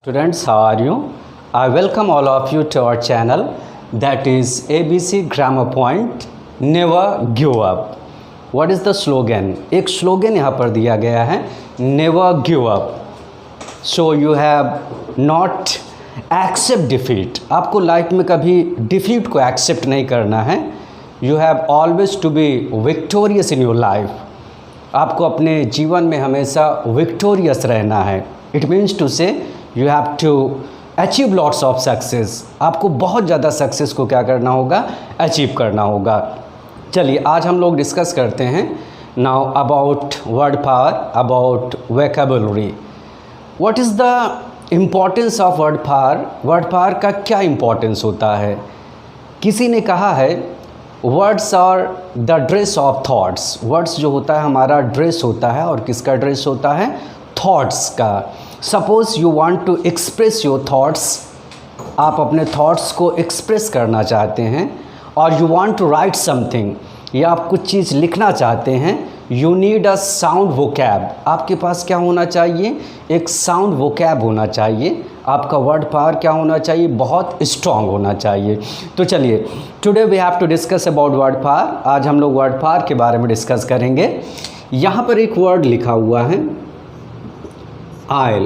Students, how are you? I welcome all of you to our channel, that is ABC Grammar Point. Never give up. What is the slogan? एक slogan यहाँ पर दिया गया है, Never give up. So you have not accept defeat. आपको life में कभी defeat को accept नहीं करना है. You have always to be victorious in your life. आपको अपने जीवन में हमेशा victorious रहना है. It means to say you have to achieve lots of success. आपको बहुत ज़्यादा सक्सेस को क्या करना होगा, अचीव करना होगा. चलिए आज हम लोग डिस्कस करते हैं now about word power, about vocabulary. What is the importance of word power? Word power का क्या इम्पोर्टेंस होता है? किसी ने कहा है words are the dress of thoughts. Words जो होता है हमारा ड्रेस होता है, और किसका ड्रेस होता है? थॉट्स का. Suppose you want to express your thoughts. आप अपने थॉट्स को एक्सप्रेस करना चाहते हैं, और you want to write something, या आप कुछ चीज़ लिखना चाहते हैं. You need a sound vocab. आपके पास क्या होना चाहिए? एक साउंड वोकैब होना चाहिए. आपका वर्ड पावर क्या होना चाहिए? बहुत स्ट्रॉन्ग होना चाहिए. तो चलिए today we have to discuss about word power. आज हम लोग वर्ड पावर के बारे में डिस्कस करेंगे. यहाँ पर एक वर्ड लिखा हुआ है ile.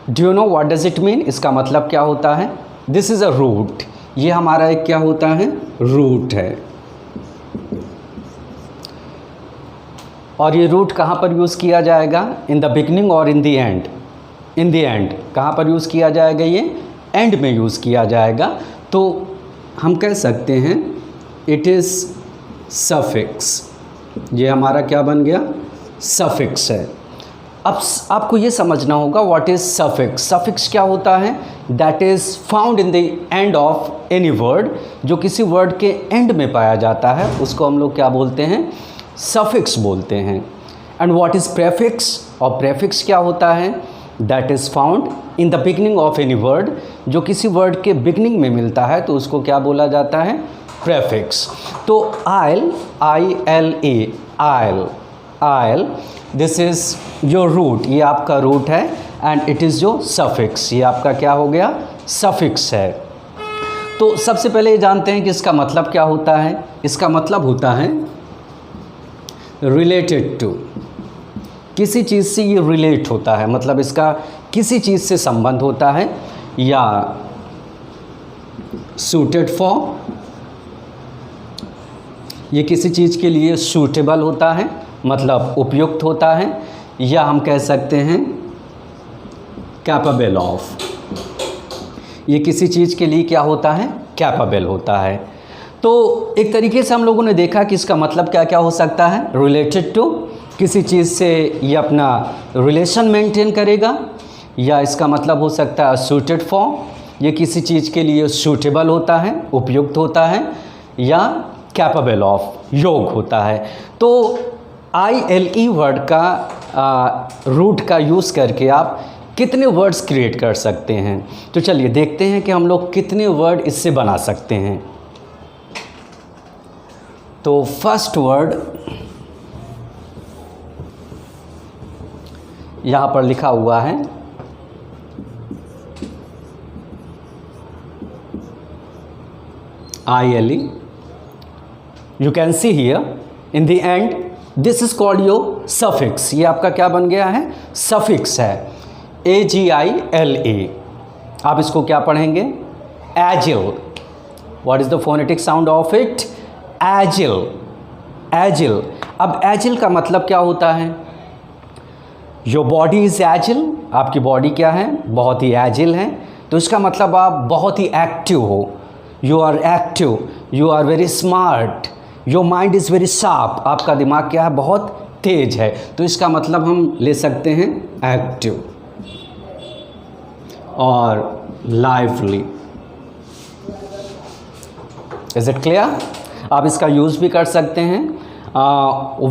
Do you know what does it mean? इसका मतलब क्या होता है? This is a root. ये हमारा एक क्या होता है? रूट है. और ये रूट कहाँ पर यूज़ किया जाएगा? इन द बिगनिंग और in the end? In the end. कहाँ पर यूज़ किया जाएगा? ये एंड में यूज़ किया जाएगा. तो हम कह सकते हैं इट इज़ सफिक्स. ये हमारा क्या बन गया? सफिक्स है. अब आपको ये समझना होगा व्हाट इज़ सफिक्स. सफिक्स क्या होता है? That is found in the end of any word. जो किसी वर्ड के एंड में पाया जाता है उसको हम लोग क्या बोलते हैं? सफिक्स बोलते हैं. And what is prefix? और प्रेफिक्स क्या होता है? That is found in the beginning of any word. जो किसी वर्ड के बिगनिंग में मिलता है तो उसको क्या बोला जाता है? प्रेफिक्स. तो ile, ILE, ile, ile, this is your root. ये आपका रूट है. And it is your suffix. ये आपका क्या हो गया? सफिक्स है. तो सबसे पहले ये जानते हैं कि इसका मतलब क्या होता है. इसका मतलब होता है रिलेटेड टू. किसी चीज़ से ये रिलेट होता है, मतलब इसका किसी चीज़ से संबंध होता है. या सूटेड फॉर, ये किसी चीज़ के लिए सूटेबल होता है, मतलब उपयुक्त होता है. या हम कह सकते हैं कैपेबल ऑफ. ये किसी चीज़ के लिए क्या होता है? कैपेबल होता है. तो एक तरीके से हम लोगों ने देखा कि इसका मतलब क्या क्या हो सकता है. रिलेटेड टू, किसी चीज़ से ये अपना रिलेशन मेंटेन करेगा. या इसका मतलब हो सकता है सूटेड फॉर, ये किसी चीज़ के लिए सूटेबल होता है, उपयुक्त होता है. या कैपेबल ऑफ, योग होता है. तो ILE वर्ड का रूट का यूज़ करके आप कितने वर्ड्स क्रिएट कर सकते हैं. तो चलिए देखते हैं कि हम लोग कितने वर्ड इससे बना सकते हैं. तो फर्स्ट वर्ड यहाँ पर लिखा हुआ है ILE. You can see here in the end this is called your suffix. ये आपका क्या बन गया है? suffix है. AGILE. आप इसको क्या पढ़ेंगे? agile. What is the phonetic sound of it? agile. agile. अब agile का मतलब क्या होता है? Your body is agile. आपकी बॉडी क्या है? बहुत ही agile है. तो इसका मतलब आप बहुत ही एक्टिव हो. You are active. You are very smart. Your mind is very sharp. आपका दिमाग क्या है? बहुत तेज है. तो इसका मतलब हम ले सकते हैं एक्टिव और लाइवली. Is it clear? आप इसका यूज़ भी कर सकते हैं.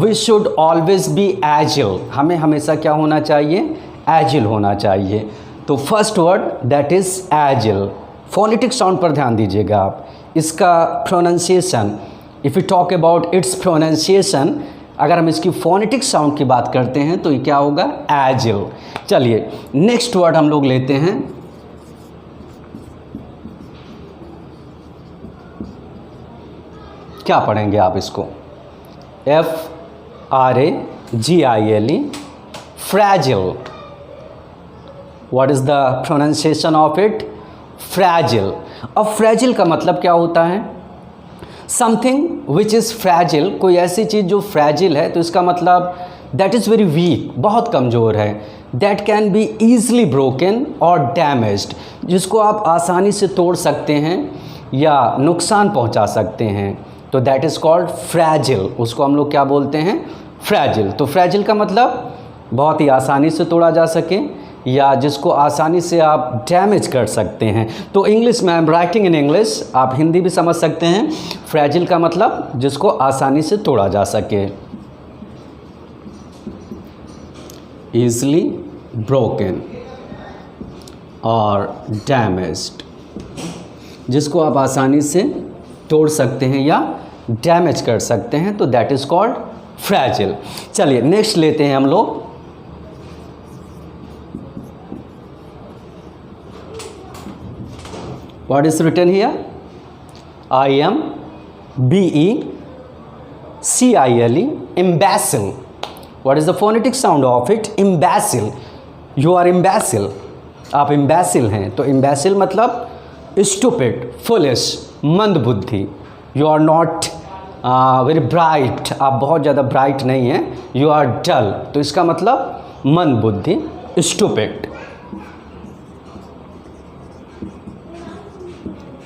We should always be agile. हमें हमेशा क्या होना चाहिए? एजिल होना चाहिए. तो first word that is agile. Phonetic sound पर ध्यान दीजिएगा आप. इसका pronunciation, if you talk about its pronunciation, अगर हम इसकी फोनेटिक साउंड की बात करते हैं तो ये क्या होगा, एजिल। चलिए नेक्स्ट वर्ड हम लोग लेते हैं, क्या पढ़ेंगे आप इसको, FRAGILE, fragile. What is the pronunciation of it, fragile. अब फ्रैजिल का मतलब क्या होता है, समथिंग विच इज़ फ्रैजिल, कोई ऐसी चीज़ जो फ्रैजिल है, तो इसका मतलब दैट इज़ वेरी वीक, बहुत कमज़ोर है, that can B easily broken और डैमेज्ड, जिसको आप आसानी से तोड़ सकते हैं या नुकसान पहुंचा सकते हैं, तो दैट इज़ कॉल्ड फ्रैजिल। उसको हम लोग क्या बोलते हैं, फ्रैजिल। तो फ्रैजिल का मतलब बहुत ही आसानी से तोड़ा जा सके या जिसको आसानी से आप डैमेज कर सकते हैं। तो इंग्लिश में, I am writing in English, आप हिंदी भी समझ सकते हैं। फ्रैजिल का मतलब जिसको आसानी से तोड़ा जा सके, ईजली ब्रोकन और डैमेज्ड, जिसको आप आसानी से तोड़ सकते हैं या डैमेज कर सकते हैं, तो दैट इज़ कॉल्ड फ्रैजिल। चलिए नेक्स्ट लेते हैं हम लोग, what is written here, IMBECILE, imbecile. What is the phonetic sound of it, imbecile. You are imbecile, आप imbecile हैं, तो imbecile मतलब stupid, foolish, मंद बुद्धि। You are not very bright, आप बहुत ज़्यादा bright नहीं हैं, you are dull, तो इसका मतलब मंद बुद्धि, stupid,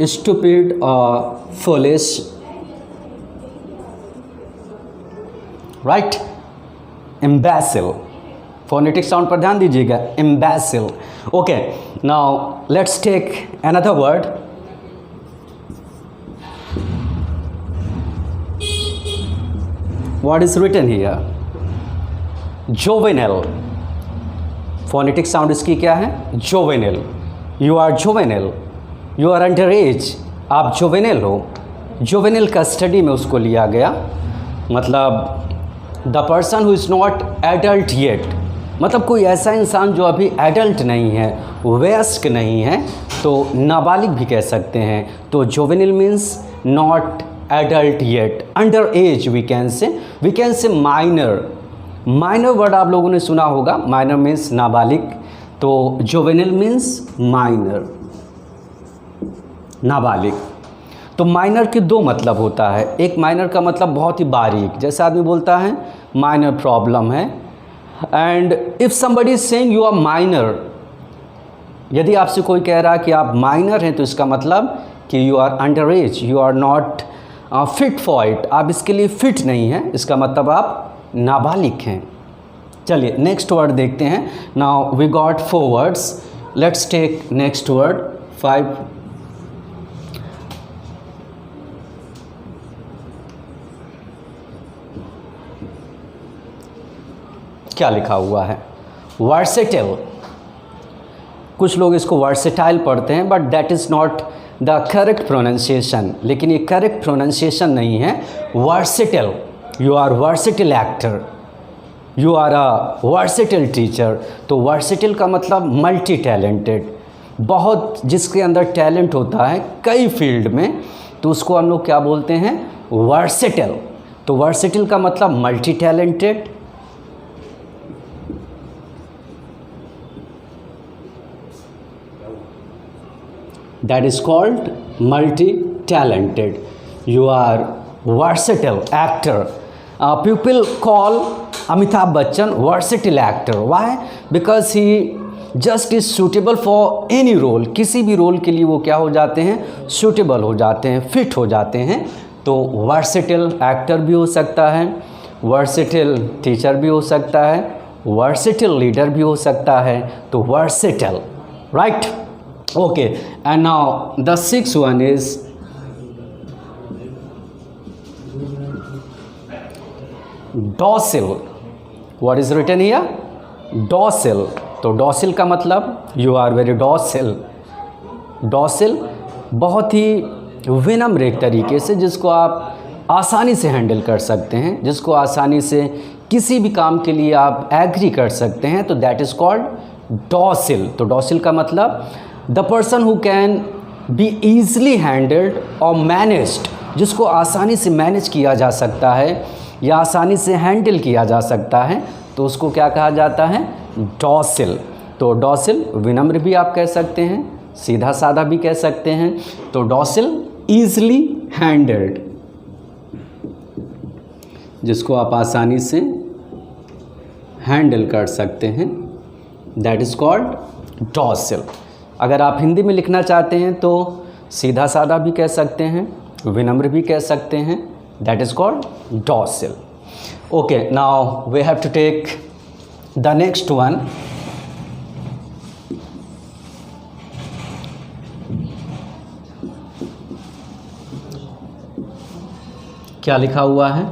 stupid or foolish, right? Imbecile, phonetic sound पर ध्यान दीजिएगा, imbecile. Okay, now let's take another word. What is written here, juvenile. phonetic sound इसकी क्या है, juvenile. You are juvenile, you are under age, आप जुवेनिल हो। जुवेनिल का study में उसको लिया गया, मतलब the person who is not adult yet, मतलब कोई ऐसा इंसान जो अभी एडल्ट नहीं है, वयस्क नहीं है, तो नाबालिग भी कह सकते हैं। तो juvenile means not adult yet, under age we can say minor. Minor word आप लोगों ने सुना होगा, माइनर मीन्स नाबालिग, तो जुवेनिल मीन्स माइनर, नाबालिग। तो माइनर के दो मतलब होता है, एक माइनर का मतलब बहुत ही बारीक, जैसे आदमी बोलता है माइनर प्रॉब्लम है, and if somebody is saying you are minor, यदि आपसे कोई कह रहा है कि आप माइनर हैं, तो इसका मतलब कि you are under age, you are not fit for it, आप इसके लिए फिट नहीं हैं, इसका मतलब आप नाबालिग हैं। चलिए नेक्स्ट वर्ड देखते हैं। Now we got 4 words, let's take next word 5। क्या लिखा हुआ है, वर्सेटाइल। कुछ लोग इसको वर्सेटाइल पढ़ते हैं, but that is not the correct pronunciation, लेकिन ये करेक्ट प्रोनाउंसिएशन नहीं है। Versatile, you are versatile actor, you are a versatile teacher. तो वर्सेटाइल का मतलब मल्टी टैलेंटेड, बहुत जिसके अंदर टैलेंट होता है कई फील्ड में, तो उसको हम लोग क्या बोलते हैं, वर्सेटाइल। तो वर्सेटाइल का मतलब multi talented, that is called multi-talented. You are versatile actor. People call Amitabh Bachchan versatile actor. Why? Because he just is suitable for any role. किसी भी रोल के लिए वो क्या हो जाते हैं, suitable हो जाते हैं, fit हो जाते हैं। तो versatile actor भी हो सकता है, versatile teacher भी हो सकता है, versatile leader भी हो सकता है। तो versatile, right? Okay, and now the 6th one is docile. What is written here? Docile. तो docile का मतलब you are very docile. Docile बहुत ही विनम्र एक तरीके से, जिसको आप आसानी से हैंडल कर सकते हैं, जिसको आसानी से किसी भी काम के लिए आप एग्री कर सकते हैं, तो दैट इज़ कॉल्ड डॉसिल। तो डॉसिल का मतलब the person who can be easily handled और मैनेज्ड, जिसको आसानी से मैनेज किया जा सकता है या आसानी से हैंडल किया जा सकता है, तो उसको क्या कहा जाता है? डॉसिल। तो डॉसिल विनम्र भी आप कह सकते हैं, सीधा साधा भी कह सकते हैं। तो डॉसिल ईजली हैंडल्ड, जिसको आप आसानी से हैंडल कर सकते हैं, दैट इज़ कॉल्ड डॉसिल। अगर आप हिंदी में लिखना चाहते हैं तो सीधा साधा भी कह सकते हैं, विनम्र भी कह सकते हैं, that is called docile. Okay, now we have to take the next one. क्या लिखा हुआ है?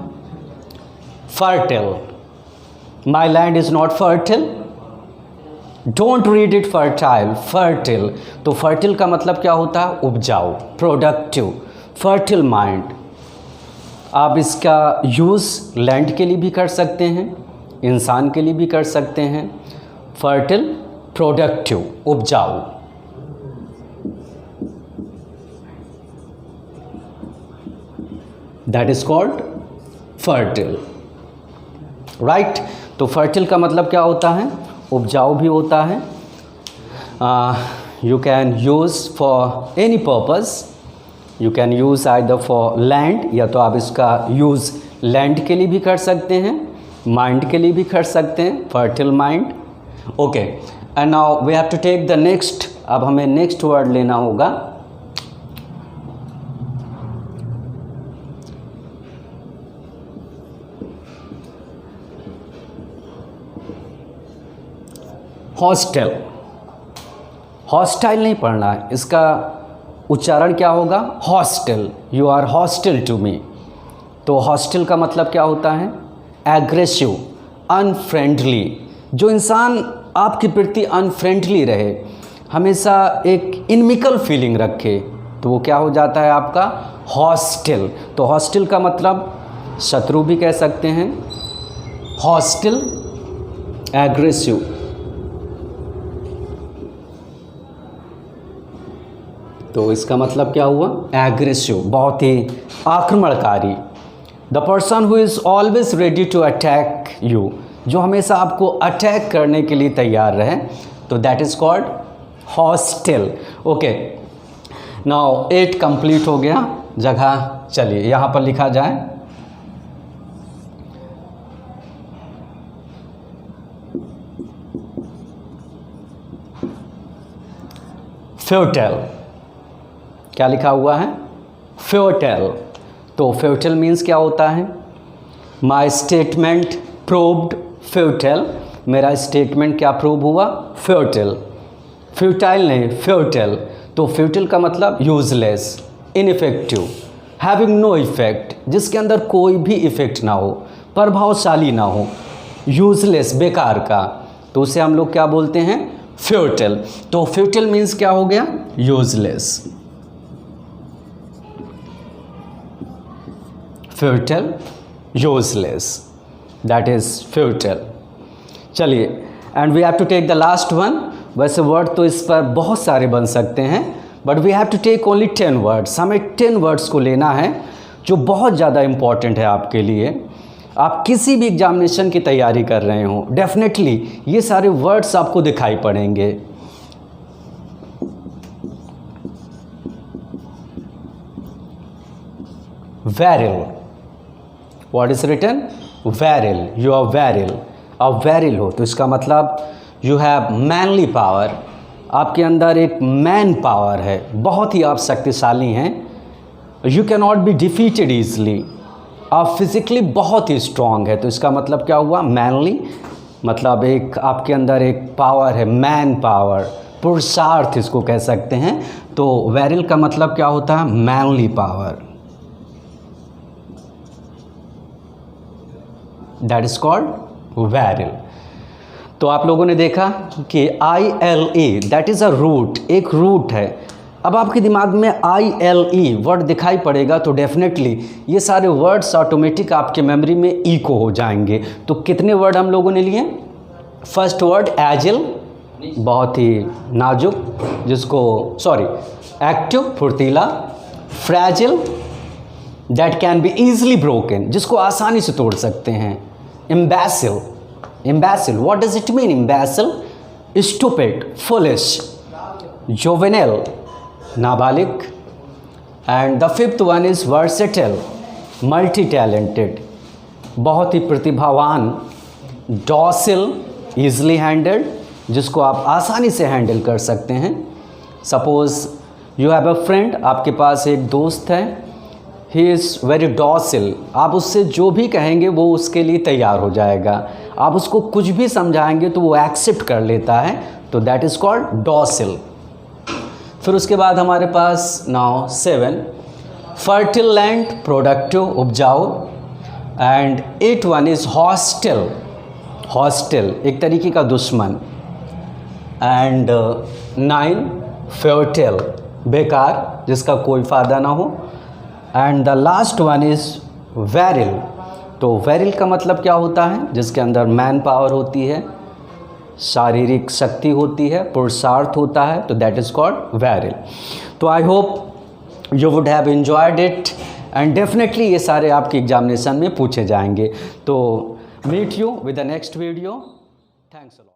Fertile. My land is not fertile, don't read it fertile. Fertile, तो फर्टिल का मतलब क्या होता है? उपजाऊ, प्रोडक्टिव, फर्टिल माइंड। आप इसका यूज़ लैंड के लिए भी कर सकते हैं, इंसान के लिए भी कर सकते हैं। फर्टिल, प्रोडक्टिव, उपजाऊ। That is called fertile, right. तो फर्टिल का मतलब क्या होता है? उपजाऊ भी होता है। You can use for any purpose, you can use either for land, या तो आप इसका यूज़ लैंड के लिए भी कर सकते हैं, माइंड के लिए भी कर सकते हैं, fertile mind. Okay, and now we have to take the next. अब हमें नेक्स्ट वर्ड लेना होगा। हॉस्टल। हॉस्टाइल नहीं पढ़ना है, इसका उच्चारण क्या होगा? Hostile. You are hostile to me. तो हॉस्टल का मतलब क्या होता है? Aggressive, unfriendly. जो इंसान आपके प्रति अनफ्रेंडली रहे, हमेशा एक इनमिकल फीलिंग रखे, तो वो क्या हो जाता है? आपका हॉस्टल। तो हॉस्टल का मतलब शत्रु भी कह सकते हैं, हॉस्टल, एग्रेसिव। तो इसका मतलब क्या हुआ? एग्रेसिव, बहुत ही आक्रमणकारी। The person who is always ready to attack you, जो हमेशा आपको अटैक करने के लिए तैयार रहे, तो that is called hostile. Okay, now 8 complete हो गया। जगह चलिए यहाँ पर लिखा जाए। फ्यूटाइल। क्या लिखा हुआ है? फ्यूटाइल। तो फ्यूटाइल मीन्स क्या होता है? My statement proved futile. मेरा स्टेटमेंट क्या प्रूव हुआ? फ्यूटाइल। फ्यूटाइल नहीं, फ्यूटाइल। तो फ्यूटाइल का मतलब useless, ineffective, having no effect, जिसके अंदर कोई भी इफेक्ट ना हो, प्रभावशाली ना हो, यूजलेस, बेकार का, तो उसे हम लोग क्या बोलते हैं? फ्यूटाइल। तो फ्यूटाइल मीन्स क्या हो गया? Useless. Futile, useless, that is futile. चलिए, and we have to take the last one. वैसे वर्ड तो इस पर बहुत सारे बन सकते हैं, but we have to take only 10 words. हमें 10 वर्ड्स को लेना है जो बहुत ज़्यादा इम्पॉर्टेंट है आपके लिए। आप किसी भी एग्जामिनेशन की तैयारी कर रहे हो, डेफिनेटली ये सारे वर्ड्स आपको दिखाई पड़ेंगे। Virile. What is written? Virile. You are virile. आप वैरिल हो तो इसका मतलब यू हैव मैनली पावर। आपके अंदर एक मैन पावर है, बहुत ही आप शक्तिशाली हैं। You can not be defeated easily. आप फिजिकली बहुत ही स्ट्रांग है, तो इसका मतलब क्या हुआ? मैनली, मतलब एक आपके अंदर एक पावर है, मैन पावर, पुरुषार्थ इसको कह सकते हैं। तो वैरिल का मतलब क्या होता है? Manly power. That is called virile. तो आप लोगों ने देखा कि ILE that is a root, एक रूट है। अब आपके दिमाग में ILE वर्ड दिखाई पड़ेगा तो डेफिनेटली ये सारे वर्ड्स ऑटोमेटिक आपके मेमोरी में इको हो जाएंगे। तो कितने वर्ड हम लोगों ने लिए? फर्स्ट वर्ड एजिल, बहुत ही नाजुक, एक्टिव, फुर्तीला। Fragile, that can be easily broken, जिसको आसानी से तोड़ सकते हैं। Imbecile, what does it mean imbecile? Stupid, foolish. Juvenile, नाबालिग। And the fifth one is versatile, multi talented, बहुत ही प्रतिभावान। डॉसिल, ईजिली हैंडल्ड, जिसको आप आसानी से हैंडल कर सकते हैं। Suppose you have a friend, आपके पास एक दोस्त है, ही इज़ वेरी डॉसिल, आप उससे जो भी कहेंगे वो उसके लिए तैयार हो जाएगा, आप उसको कुछ भी समझाएंगे तो वो एक्सेप्ट कर लेता है, तो दैट इज़ कॉल्ड डॉसिल। फिर उसके बाद हमारे पास नाउ 7 फर्टिल लैंड, प्रोडक्टिव, उपजाऊ। एंड 8 वन इज़ हॉस्टिल, एक तरीके का दुश्मन। एंड 9 फ्यूटिल, बेकार, जिसका कोई फ़ायदा ना हो। And the last one is virile, तो वैरिल का मतलब क्या होता है? जिसके अंदर मैन पावर होती है, शारीरिक शक्ति होती है, पुरुषार्थ होता है, तो दैट इज़ कॉल्ड वैरिल। तो I hope you would have enjoyed it and definitely ये सारे आपके एग्जामिनेशन में पूछे जाएंगे। तो meet you with the next video. Thanks a lot.